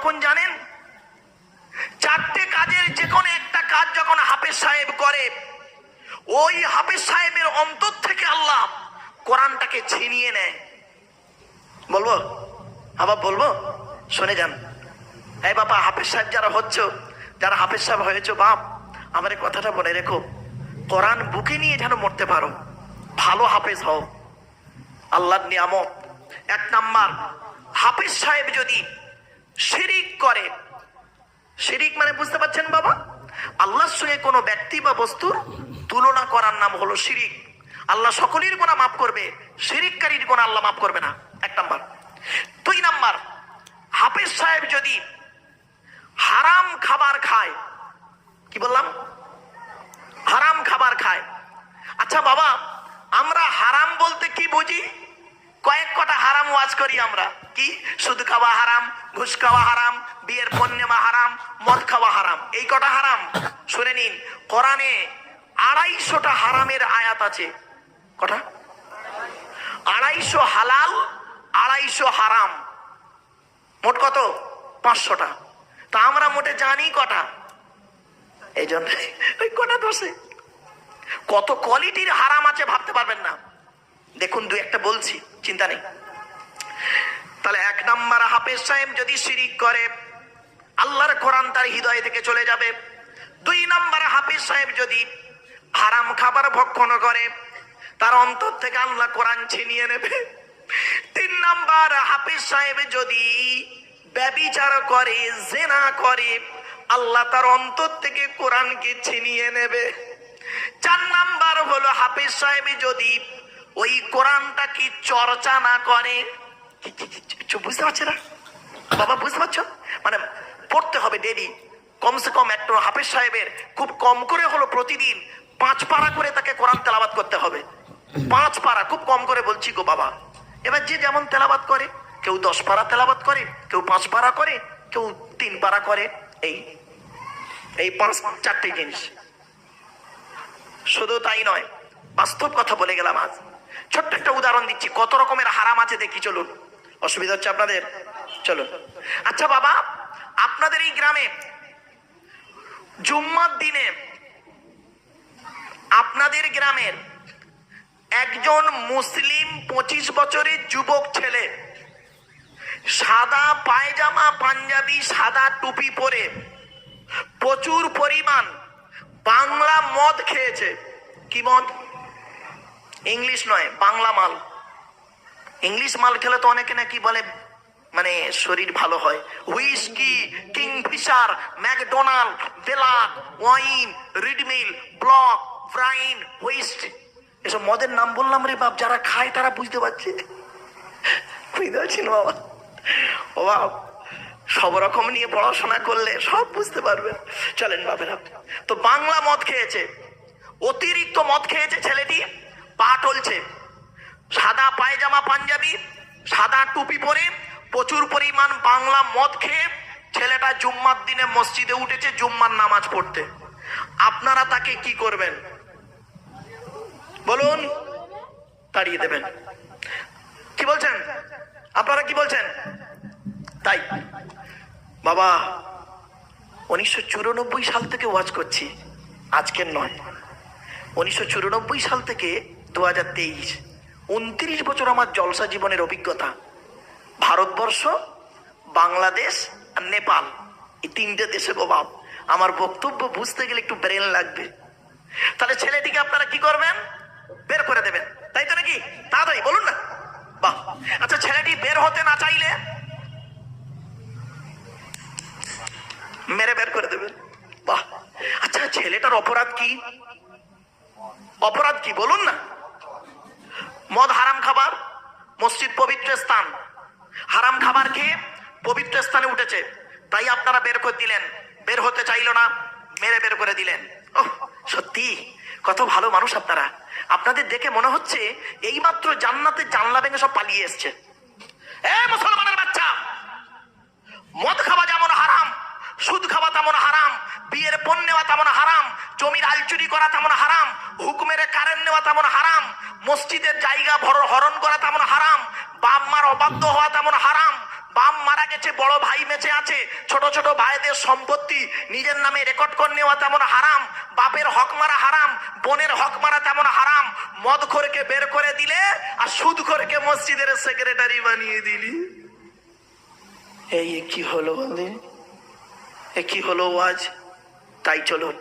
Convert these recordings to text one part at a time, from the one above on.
কখন জানেন? চারটে কাজের যে কোনো একটা কাজ যখন হাফেজ সাহেব করে, ওই হাফেজ সাহেবের অন্তর থেকে আল্লাহ কোরআনটাকে ছিনিয়ে নেয়। বলবো আবার বলবো, শুনে যান। এই বাবা, হাফেজ সাহেব যারা হচ্ছ, যারা হাফেজ সাহেব হয়েছো, বাপ আমার এই কথাটা বলে রেখো, কোরআন বুকে নিয়ে যেন মরতে পারো, ভালো হাফেজ হও, আল্লাহর নিয়ামত। এক নাম্বার, হাফেজ সাহেব যদি শিরিক করে, শিরিক মানে বুঝতে পারছেন বাবা, আল্লাহর সঙ্গে কোনো ব্যক্তি বা বস্তুর তুলনা করার নাম হলো শিরিক। আল্লাহ সকলের গুনাহ মাফ করবে, শিরিককারীর গুনাহ আল্লাহ মাফ করবে না, এক নাম্বার। দুই নাম্বার, হাফেজ সাহেব যদি হারাম খাবার খায়, কি বললাম? হারাম খাবার খায়। আচ্ছা বাবা, আমরা হারাম বলতে কি বুঝি? কয়েক কটা হারাম ওয়াজ করি আমরা। কি? সুদ খাওয়া হারাম, ঘুষ খাওয়া হারাম, বিয়ের পণ নেওয়া হারাম, মদ খাওয়া হারাম, এই কটা হারাম। শুনে নিন, কোরআনে 250টা হারামের আয়াত আছে। কটা? 250 হালাল, 250 হারাম, মোট কত? 500টা। তা আমরা মোটে জানি কটা? এই জন্য ওই কটা দোষে কত কোয়ালিটির হারাম আছে ভাবতে পারবেন না। দেখুন, দু একটা বলছি, চিন্তা নেই। তাহলে এক নাম্বার, হাফেজ সাহেব যদি শিরিক করে, আল্লাহর কোরআন তার হৃদয় থেকে চলে যাবে। দুই নাম্বার, হাফেজ সাহেব যদি হারাম খাবার ভক্ষণ করে, তার অন্তর থেকে আল্লাহ কোরআন ছিনিয়ে নেবে। তিন নাম্বার, হাফেজ সাহেব যদি ব্যভিচার করে, জিনা করে, আল্লাহ তার অন্তর থেকে কোরআনকে ছিনিয়ে নেবে। চার নাম্বার হলো, হাফেজ সাহেব যদি ওই কোরআনটাকে চর্চা না করে, বুঝতে পারছে না বাবা? বুঝতে পারছো? মানে পড়তে হবে ডেলি, কমসে কম একটা হাফেজ সাহেবের খুব কম করে হলো প্রতিদিন 5 পারা করে তাকে কোরআন তেলাওয়াত করতে হবে। 5 পারা, খুব কম করে বলছি গো বাবা। এবার যে যেমন তেলাওয়াত করে, কেউ 10 পারা তেলাওয়াত করে, কেউ 5 পারা করে, কেউ 3 পারা করে। এই 5-4টে জিনিস। শুধু তাই নয়, বাস্তব কথা বলে গেলাম আজ। ছোট্ট একটা উদাহরণ দিচ্ছি, কত রকমের হারাম আছে দেখি, চলুন। অসুবিধা হচ্ছে আপনাদের? চলুন। আচ্ছা বাবা, আপনাদের এই গ্রামে জুম্মার দিনে আপনাদের গ্রামের একজন মুসলিম 25 বছরের যুবক ছেলে সাদা পায়জামা, পাঞ্জাবি, সাদা টুপি পরে প্রচুর পরিমাণ বাংলা মদ খেয়েছে। কি মদ? ইংলিশ নয়, বাংলা মাল। ইংলিশ মাল খেলে তো অনেকে নাকি বলে মানে শরীর ভালো হয়। Whisky, Kingfisher, McDonald, black, wine, রিডমিল, ব্লক, ব্রাইন, হুইস্ট, এসব মদের নাম বললাম রে বাপ। যারা খায় তারা বুঝতে পারছে, বুঝতে পারছি না বাবা। ও বাপ, সব রকম নিয়ে পড়াশোনা করলে সব বুঝতে পারবেন। চলেন বাবেরা। তো বাংলা মদ খেয়েছে, অতিরিক্ত মদ খেয়েছে ছেলেটি, পা টলছে, সাদা পায়জামা, পাঞ্জাবি, সাদা টুপি পরে প্রচুর পরিমাণ বাংলা মদ খেয়ে ছেলেটা জুম্মার দিনে মসজিদে উঠেছে জুম্মার নামাজ পড়তে। আপনারা তাকে কি করবেন বলুন? তাড়িয়ে দেবেন। কি বলছেন আপনারা? কি বলছেন? তাই বাবা, 1994 সাল থেকে ওয়াজ করছি, আজকের নয়। 1994 সাল থেকে 2023, 29 বছর আমার জলসা জীবনের অভিজ্ঞতা। ভারতবর্ষ, বাংলাদেশ আর নেপাল, এই 3টে দেশে গো বাপ, আমার বক্তব্য বুঝতে গেলে একটু ব্রেন লাগবে। তাহলে ছেলেটিকে আপনারা কি করবেন? বের করে দেবেন, তাই তো নাকি? তাড়াতাড়ি বলুন না। বাহ। আচ্ছা, ছেলেটি বের হতে না চাইলে মেরে বের করে দেবেন। বাহ। আচ্ছা, ছেলেটার অপরাধ কি? অপরাধ কি বলুন না? মদ হারাম খাবার, মসজিদ পবিত্র স্থান, হারাম খাবার খেয়ে পবিত্র স্থানে উঠেছে, তাই আপনারা বের করে দিলেন। বের হতে চাইলো না, মেরে বের করে দিলেন। ওহ, সত্যি কত ভালো মানুষ আপনারা। আপনাদের দেখে মনে হচ্ছে এইমাত্র জান্নাতের জানলা ভেঙে সব পালিয়ে এসছে। মুসলমানের বাচ্চা, মদ খাওয়া যেমন হারাম, সুদ খাওয়া তেমন হারাম, বিয়ের পণ নেওয়া তেমন হারাম, জমির আলচুরি করা তেমন হারাম, হুকুমের কারেন্ট নেওয়া তেমন হারাম, মসজিদের জায়গা হরণ করা তেমন হারাম, বাপ মার অবাধ্য হওয়া তেমন হারাম, বাপ মারা গেছে, বড় ভাই বেঁচে আছে, ছোট ছোট ভাইদের সম্পত্তি নিজের নামে রেকর্ড করে নেওয়া তেমন হারাম, বাপের হক মারা হারাম, বোনের হক মারা তেমন হারাম। মদখোরকে বের করে দিলে আর সুদখোরকে মসজিদের সেক্রেটারি বানিয়ে দিলি। এই কি হলো বলে, এ কি হলো ওয়াজ? তাই চলুন,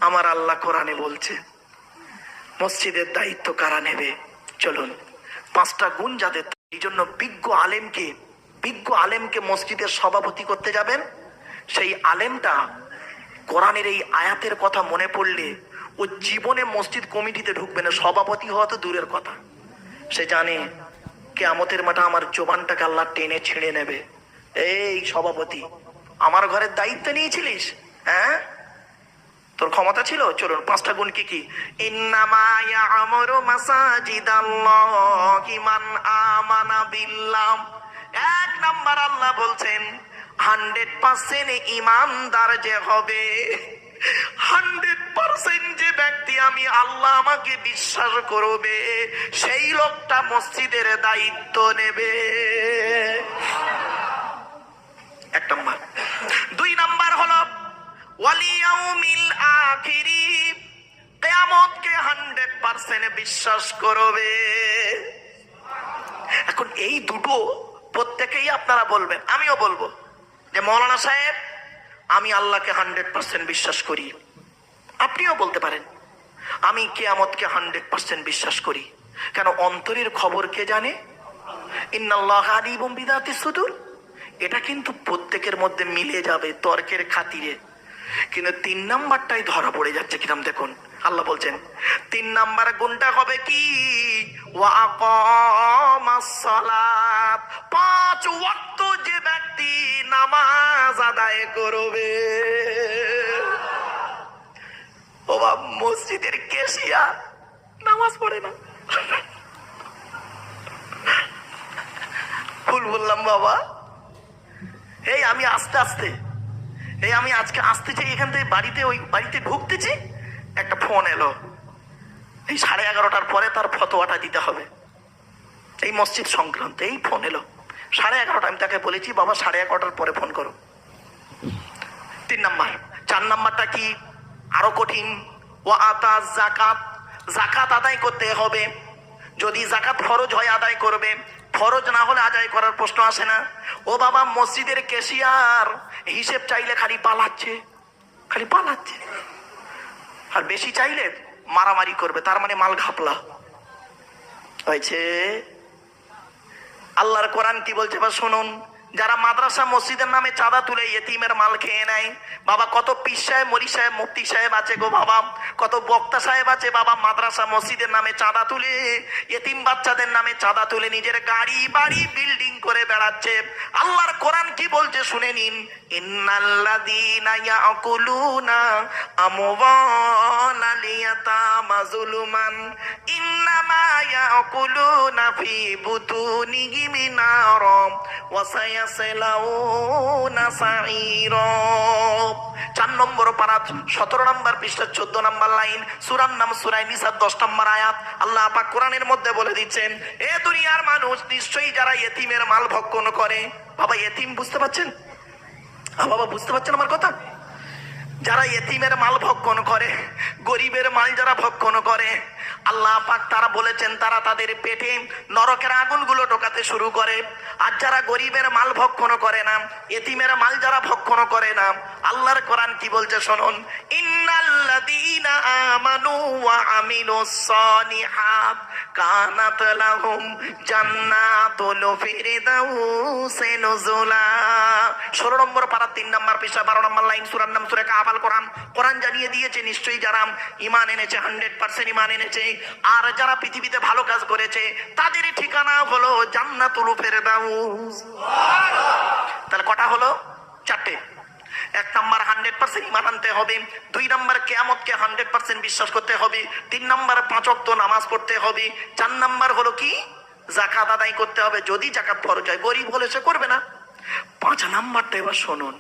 আমার আল্লাহ কোরআনে বলছে মসজিদের দায়িত্ব কারা নেবে। চলুন, 5টা গুণ যাদের, এই জন্য বিজ্ঞ আলেমকে মসজিদের সভাপতি করতে যাবেন, সেই আলেমটা কোরআনের এই আয়াতের কথা মনে পড়লে ও জীবনে মসজিদ কমিটিতে ঢুকবে না, সভাপতি হওয়া তো দূরের কথা। সে জানে কিয়ামতের মাঠে আমার জবানটাকে আল্লাহ টেনে ছিঁড়ে নেবে। এই সভাপতি, আমার ঘরের দায়িত্ব নিয়েছিলিস, হ্যাঁ, তোর ক্ষমতা ছিল। চলুন, 5টা গুণ কি কি? ইন্নামা ইয়া'মুরু মাসাজিদাল্লাহি মান আমানা বিল্লাহ। 1 নাম্বার আল্লাহ বলছেন 100% ঈমানদার যে হবে, 100% যে ব্যক্তি আমি আল্লাহ আমাকে বিশ্বাস করবে, সেই লোকটা মসজিদের দায়িত্ব নেবে। 1 নাম্বার। 2 নাম্বার হলো ওয়ালিয়াউমিল আখিরি, কিয়ামতকে 100% বিশ্বাস করবে। এখন এই দুটো প্রত্যেকেই আপনারা বলবেন, আমিও বলবো যে মৌলানা সাহেব আমি আল্লাহকে 100% বিশ্বাস করি। আপনিও বলতে পারেন আমি কিয়ামতকে 100% বিশ্বাস করি। কেন? অন্তরের খবর কে জানে? ইন্নাল্লাহা আলিমুম বিযাতিস সুদূর। এটা কিন্তু প্রত্যেকের মধ্যে মিলে যাবে তর্কের খাতিরে, কিন্তু 3 নাম্বারটাই ধরা পড়ে যাচ্ছে কিরম দেখুন। আল্লাহ বলছেন 3 নাম্বার গুণটা হবে কি? ওয়া আকামাস সালাত, 5 ওয়াক্ত যে ব্যক্তি নামাজ আদায় করবে। ও বাবা, মসজিদের ক্যাশিয়ার নামাজ পড়ে না। ভুল বললাম বাবা। এই আমি আজকে আসতেছি এখান থেকে বাড়িতে ঢুকতেছি, একটা ফোন এলো। এই 11:30টার পরে তার ফতোয়াটা দিতে হবে এই মসজিদ সংক্রান্ত। এই ফোন এলো 11:30। আমি তাকে বলেছি বাবা 11:30টার পরে ফোন করো। 3 নাম্বার। 4 নাম্বারটা কি? আরো কঠিন। ওয়া আতা যাকাত, যাকাত আদায় করতে হবে। যদি যাকাত ফরজ হয় আদায় করবে, ফরজ না হলে আদায় করার প্রশ্ন আসে না। ও বাবা, মসজিদের ক্যাশিয়ার হিসেব চাইলে খালি পালাচ্ছে, আর বেশি চাইলে মারামারি করবে, তার মানে মাল ঘাপলা হয়েছে। আল্লাহর কোরআন কি বলছে বা শুনুন। যারা মাদ্রাসা মসজিদের নামে চাঁদা তুলে ইয়েতিমের মাল খেয়ে নেয়, বাবা কত পীর সাহেব, মরি সাহেব, মুফতি সাহেব আছে গো বাবা, কত বক্তা সাহেব আছে বাবা, মাদ্রাসা মসজিদের নামে চাঁদা তুলে, ইয়েতিম বাচ্চাদের নামে চাঁদা তুলে নিজের গাড়ি বাড়ি বিল্ডিং করে বেড়াচ্ছে। আল্লাহর কোরআন কি বলছে শুনে নিন। ইন্নাল্লাযীনা ইয়াকুলুনা আমওয়ালাল ইয়াতামা যুলুমান ইন্নামা ইয়াকুলুনা ফি বুতুনিহিম নারম ওয়া সায়াসলাউনা সাঈরা। 4 নম্বর পারা 17 নম্বর পৃষ্ঠা 14 নম্বর লাইন, সূরার নাম সূরা নিসা 10 নম্বর আয়াত। আল্লাহ পাক কোরআনের মধ্যে বলে দিচ্ছেন, এ দুনিয়ার মানুষ নিশ্চয়ই যারা ইয়েতিমের মাল ভক্ষণ করে। বাবা ইয়েতিম বুঝতে পাচ্ছেন? বাবা বুঝতে পাচ্ছেন আমার কথা? যারা ইয়েতিমের মাল ভক্ষণ করে, গরিবের মাল যারা ভক্ষণ করে, আল্লাহ পাক তারা বলেছেন তারা তাদের পেটে নরকের আগুনগুলো ঢোকাতে শুরু করে। আর যারা গরিবের মাল ভক্ষণ করে না, ইয়েতিমের মাল যারা ভক্ষণ করে না, আল্লাহর কোরআন কি বলছে শুনুন। ইন্নাল্লাযীনা আমানু ওয়া আমিলুস সালিহাত কানাত লাহুম জান্নাতুল ফিরদাউসি নুজুলা। 16 নম্বর পারা 3 নম্বর পৃষ্ঠা 12 নম্বর লাইন, সূরার নাম সূরা কাফ। কোরআন জানিয়ে দিয়েছে নিশ্চয়ই যারা ঈমান এনেছে, 100% ঈমান এনেছে, আর যারা পৃথিবীতে ভালো কাজ করেছে, তাদের ঠিকানা হলো জান্নাতুল ফিরদাউস। তাহলে কটা হলো? 4টে। 1 নাম্বার 100% ঈমান আনতে হবে। 2 নাম্বার কিয়ামতকে 100% বিশ্বাস করতে হবে। 3 নাম্বার 5 ওয়াক্ত নামাজ পড়তে হবে। 4 নাম্বার হলো কি? যাকাত আদায় করতে হবে, যদি যাকাত ফরজ হয়। গরিব হলে সে করবে না। 5 নাম্বারটা এবার শুনুন,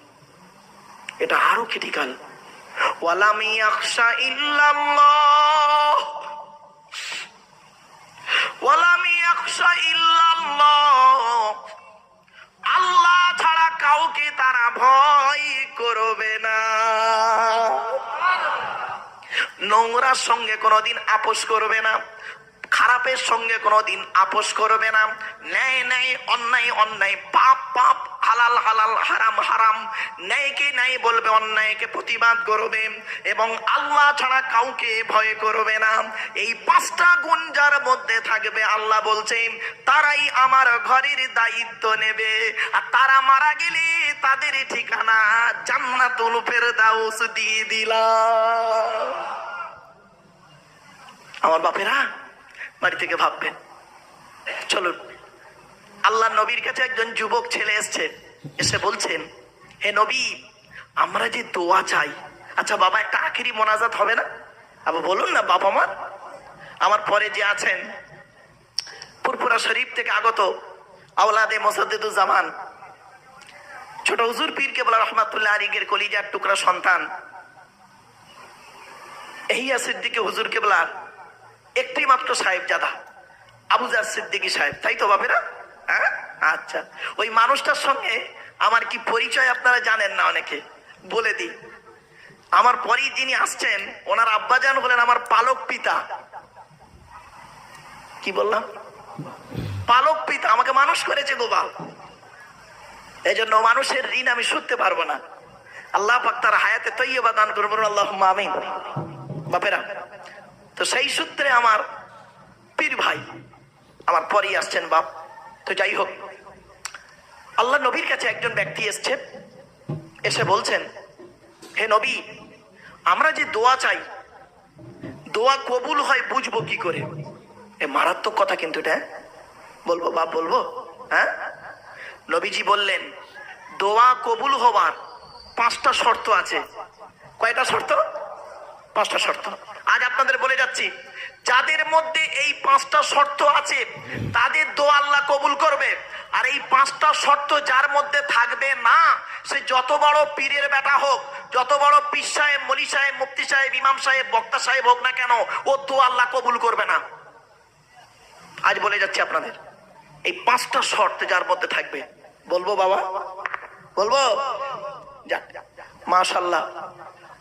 এটা আরো ক্রিটিক্যাল। ওয়ালাম ইয়াখশা ইল্লাল্লাহ, ওয়ালাম ইয়াখশা ইল্লাল্লাহ, আল্লাহ কাউকে তারা ভয় করবে না। নোংরার সঙ্গে কোনোদিন আপোষ করবে না, খারাপের সঙ্গে কোনোদিন আপোষ করবে না। ন্যায় ন্যায়, অন্যায় অন্যায়, পাপ পাপ, হালাল হালাল, হারাম হারাম। ন্যায়কে ন্যায় বলবে, অন্যায়কে প্রতিবাদ করবে, এবং আল্লাহ ছাড়া কাউকে ভয় করবে না। এই পাঁচটা গুণ যার মধ্যে থাকবে, আল্লাহ বলছেন তারাই আমার ঘরের দায়িত্ব নেবে। আর তারা মারা গেলে তাদের ঠিকানা জান্নাতুল ফেরদাউস দিয়ে দিলাম। আমার বাপেরা বাড়ি থেকে ভাববেন, চলুন। আল্লাহ নবীর কাছে একজন যুবক ছেলে এসছে, এসে বলছেন, হে নবী, আমরা যে দোয়া চাই, আচ্ছা বাবা একটা আখেরি মোনাজাত হবে না? আবার বলুন না বাবা। আমার পরে যে আছেন ফুরফুরা শরীফ থেকে আগত আওলাদে মোসাদ্দেদুজ্জামান, ছোট হুজুর পীর কেবলা রহমাতুল্লাহ আলাইহির কলিজার টুকরা সন্তান এহিয়া সিদ্দিকী হুজুর কেবলার একটি মাত্র সাহেবজাদা আবুজার সিদ্দিকী সাহেব, তাই তো বাপেরা? হ্যাঁ, আচ্ছা। ওই মানুষটার সঙ্গে আমার কি পরিচয় আপনারা জানেন না অনেকে, বলে দিই। আমার পরেই যিনি আসছেন, ওনার আব্বাজান হলেন আমার পালক পিতা। কি বললাম? পালক পিতা। আমাকে মানুষ করেছে গো বাপ, এই জন্য মানুষের ঋণ আমি শুধতে পারবো না। আল্লাহ পাক তার হায়াতে তৈয়বা দান করবেন, আল্লাহুম্মা আমিন। বাপেরা, তো সেই সূত্রে আমার পীর ভাই আমার পরেই আসছেন বাপ। তো যাই হোক, আল্লাহ নবীর কাছে একজন ব্যক্তি এসছে, এসে বলছেন, হে নবী, আমরা যে দোয়া চাই, দোয়া কবুল হয় বুঝবো কি করে? এ মারাত্মক কথা কিন্তু এটা, বলবো বাপ, বলবো? হ্যাঁ। নবীজি বললেন, দোয়া কবুল হবার 5টা শর্ত আছে। কয়টা শর্ত? 5টা শর্ত। আজ আপনাদের বলে যাচ্ছি, যাদের মধ্যে এই 5টা শর্ত আছে তাদের দোয়া আল্লাহ কবুল করবে। আর এই 5টা শর্ত যার মধ্যে থাকবে না, সে যত বড় পীরের বেটা হোক, যত বড় পীর সাহেব, মলি সাহেব, মুফতি সাহেব, ইমাম সাহেব, বক্তা সাহেব হোক না কেন, ও দোয়া আল্লাহ কবুল করবে না। আজ বলে যাচ্ছি আপনাদের, এই 5টা শর্ত যার মধ্যে থাকবে, বলবো বাবা, বলবো? যাক, মাশাআল্লাহ।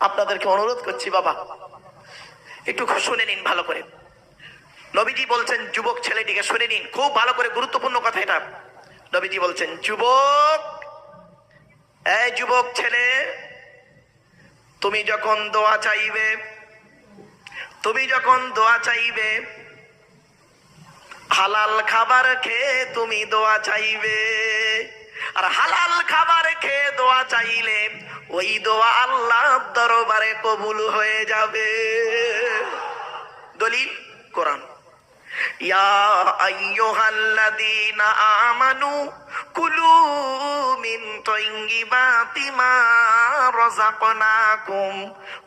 আপনাদেরকে অনুরোধ করছি বাবা, একটু শুনে নিন ভালো করে। নবীজি বলছেন যুবক ছেলেটিকে, শুনে নিন খুব ভালো করে, গুরুত্বপূর্ণ কথা এটা। নবীজি বলছেন, যুবক, এই যুবক ছেলে, তুমি যখন দোয়া চাইবে, তুমি যখন দোয়া চাইবে, হালাল খাবার খেয়ে তুমি দোয়া চাইবে। আর হালাল খাবার খেয়ে দোয়া চাইলে ওই দোয়া আল্লাহর দরবারে কবুল হয়ে যাবে। দলিল কোরআন। ইয়া আইয়ুহাল্লাযীনা আমানু কুলু মিন তাইয়্যিবাতি মা রাযাকনাকুম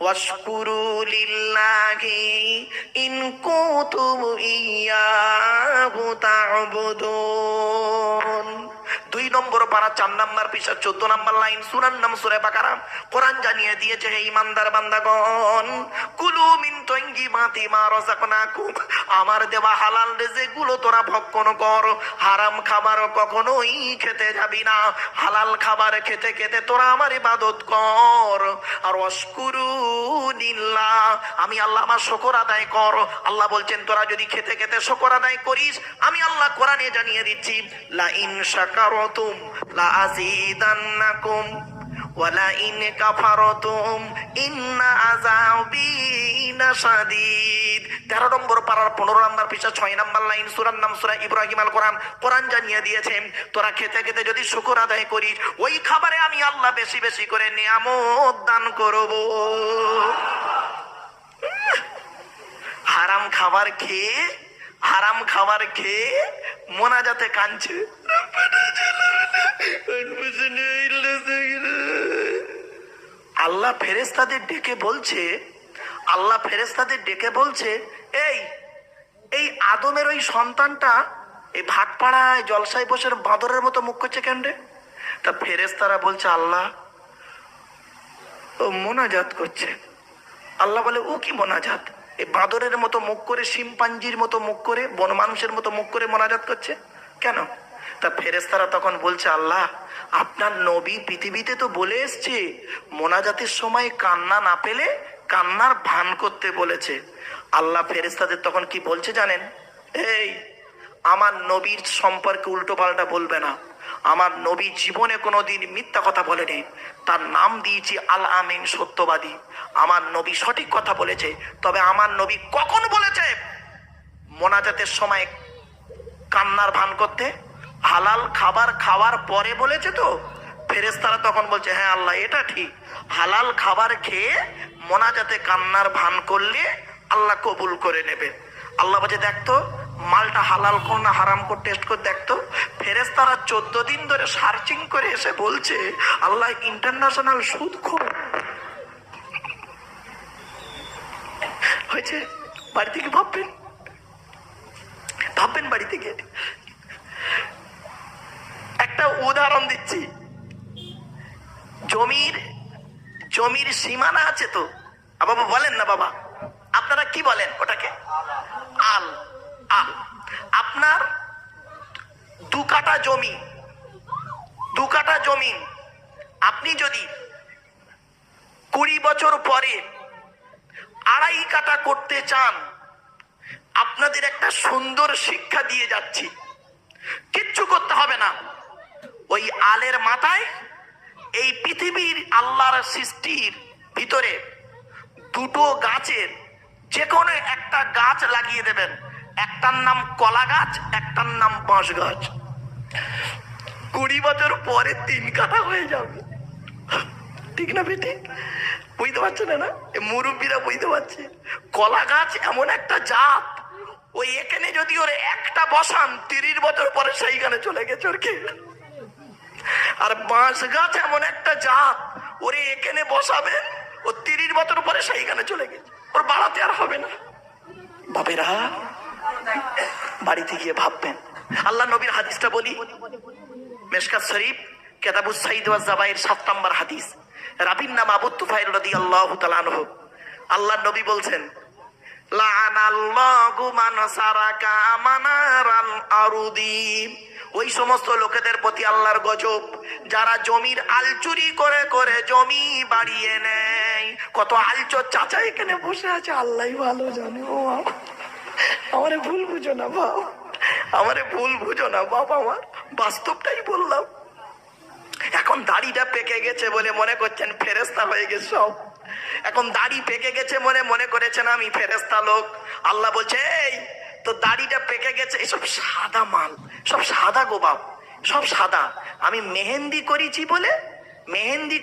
ওয়াশকুরু লিল্লাহি ইন কুনতুম ইয়্যাহু তা'বুদুন। 2 নম্বর পারা 4 নম্বর পৃষ্ঠা 14 নম্বর লাইন, সূরার নাম সূরা বাকারা। কোরআন জানিয়ে দিয়েছে, হে ঈমানদার বান্দাগণ, কুলু মিন তাইয়্যিবাতি মা রাযাকনাকুম, আমার দেওয়া হালাল রিজিকগুলো তোরা ভক্ষণ কর, হারাম খাবার কখনোই খেতে যাবি না। হালাল খাবার খেতে খেতে তোরা আমার ইবাদত কর। আর ওয়াশকুরু লিল্লাহ, আমি আল্লাহ আমার শুকর আদায় কর। আল্লাহ বলছেন, তোরা যদি খেতে খেতে শুকর আদায় করিস, আমি আল্লাহ কোরআনে জানিয়ে দিচ্ছি, লা ইন শাকারতুম লা আযীদান্নাকুম ওয়ালা ইন কাফারতুম ইন্না আযাবি লাশাদীদ। 13 নম্বর পারার 15 নম্বর পৃষ্ঠা 6 নম্বর লাইন, সূরার নাম সূরা ইব্রাহিম। আল কোরআন, কোরআন জানিয়ে দিয়েছে, তোরা খেতে খেতে যদি শুকর আদায় করিস, ওই খাবারে আমি আল্লাহ বেশি বেশি করে নিয়ামত দান করব। হারাম খাবার খেয়ে, হারাম খাবার খেয়ে মোনাজাতে কাঁদছে, আল্লাহ ফেরেশতাদের ডেকে বলছে, আল্লাহ ফেরেশতাদের ডেকে বলছে, এই এই আদমের ওই সন্তানটা এই ভাটপাড়ায় জলসায় বসে বাঁদরের মতো মুখ করছে কেন রে? তা ফেরেশতারা বলছে, আল্লাহ ও মোনাজাত করছে। আল্লাহ বলে, ও কি মোনাজাত? এই বাঁদরের মতো মুখ করে, শিম্পাঞ্জির মতো মুখ করে, বন মানুষের মতো মুখ করে মোনাজাত করছে কেন? তা ফেরেশতারা তখন বলছে, আল্লাহ আপনার নবী পৃথিবীতে তো বলে এসছে মোনাজাতের সময় কান্না না পেলে কান্নার ভান করতে বলেছে। আল্লাহ ফেরেশতাদের তখন কি বলছে জানেন? এই আমার নবীর সম্পর্কে উল্টো পাল্টা বলবে না। আমার নবী জীবনে কোনোদিন মিথ্যা কথা বলেনি। তার নাম দিয়েছি আল আমিন, সত্যবাদী। আমার নবী সঠিক কথা বলেছে। তবে আমার নবী কখন বলেছে মোনাজাতের সময় কান্নার ভান করতে? হালাল খাবার খাওয়ার পরে বলেছে তো। ফেরেশতারা তখন বলছে, হ্যাঁ আল্লাহ এটা ঠিক, হালাল খাবার খেয়ে মোনাজাতে কান্নার ভান করলে আল্লাহ কবুল করে নেবে। আল্লাহ বলছে, দেখতো মালটা হালাল কোন না হারাম করে টেস্ট করে দেখতো। ফেরেশতারা 14 দিন ধরে সার্চিং করে এসে বলছে, আল্লাহ ইন্টারন্যাশনাল সুদখোর হয়েছে। বাড়ি থেকে ভাববেন বাড়ি থেকে। একটা উদাহরণ দিচ্ছি। জমির সীমানা আছে তো বাবা, বলেন না বাবা, আপনারা কি বলেন ওটাকে? আল। আপনার 2 কাঠা জমি আপনি যদি 20 বছর পরে 2.5 কাঠা করতে চান, আপনাদের একটা সুন্দর শিক্ষা দিয়ে যাচ্ছি, কিচ্ছু করতে হবে না। ওই আলের মাথায় এই পৃথিবীর আল্লাহর সৃষ্টির ভিতরে 2টো গাছের যে কোনো একটা গাছ লাগিয়ে দেবেন। একটার নাম কলা গাছ, একটার নাম বাঁশ গাছ। 20 বছর পরে 3 কাঠা হয়ে যাবে। ঠিক না বেটি? বুঝতে পারছে না? মুরব্বীরা বুঝতে পারছে। কলা গাছ এমন একটা জাত, ওই এখানে যদি ওর একটা বসান 30 বছর পরে সেইখানে চলে গেছে ওর কে। আর বাঁশ গাছ এমন একটা জাত, ওরে এখানে বসাবেন ও 30 বছর পরে সেইখানে চলে গেছে, ওর বাড়াতে আর হবে না। বাপেরা বাড়িতে গিয়ে ভাববেন। আল্লাহ নবীর হাদিসটা বলি, মেশকাত শরীফ কিতাবুস সাইদ ওয়াজ জাবাইর 7 নম্বর হাদিস। রাবির নাম আবু তুফাইল রাদিয়াল্লাহু তাআলা আনহু। আল্লাহ নবী বলছেন, লাআনাল্লাহু মান সারাকা আমানারাল আরদি। ওই সমস্ত লোকেদের প্রতি আল্লাহর গজব যারা জমির আল চুরি করে করে জমি বাড়িয়ে নেয়। কত আলচোর চাচা এখানে বসে আছে, আল্লাহই ভালো জানে। ও আমারে ভুল বুঝো না বাবা, আমারে ভুল বুঝো না বাবা, আমার বাস্তবটাই বললাম। এখন দাড়িটা পেকে গেছে বলে মনে করছেন ফেরেশতা হয়ে গেছে সব। এখন দাড়ি পেকে গেছে মনে করেছেন আমি ফেরেশতা লোক। আল্লাহ বলছে, এই তো দাড়িটা পেকে গেছে, এসব সাদা মাল, সব সাদা গো বাপ, সব সাদা। আমি মেহেন্দি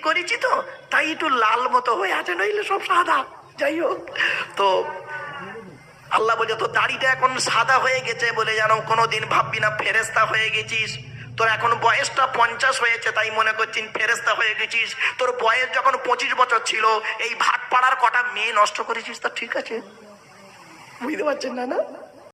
করেছি তো তাই একটু লাল মতো হয়ে আছে, নইলে সব সাদা। যাই হোক, তো আল্লাহ বলছে তোর দাড়িটা এখন সাদা হয়ে গেছে বলে যেন কোনোদিন ভাববি না ফেরেশতা হয়ে গেছিস। তোর এখন বয়সটা 50 হয়েছে তাই মনে করছিস ফেরেশতা হয়ে গেছিস। তোর বয়স যখন 25 বছর ছিল এই ভাট পাড়ার কটা মেয়ে নষ্ট করেছিস, তা ঠিক আছে? বুঝতে পারছেন না?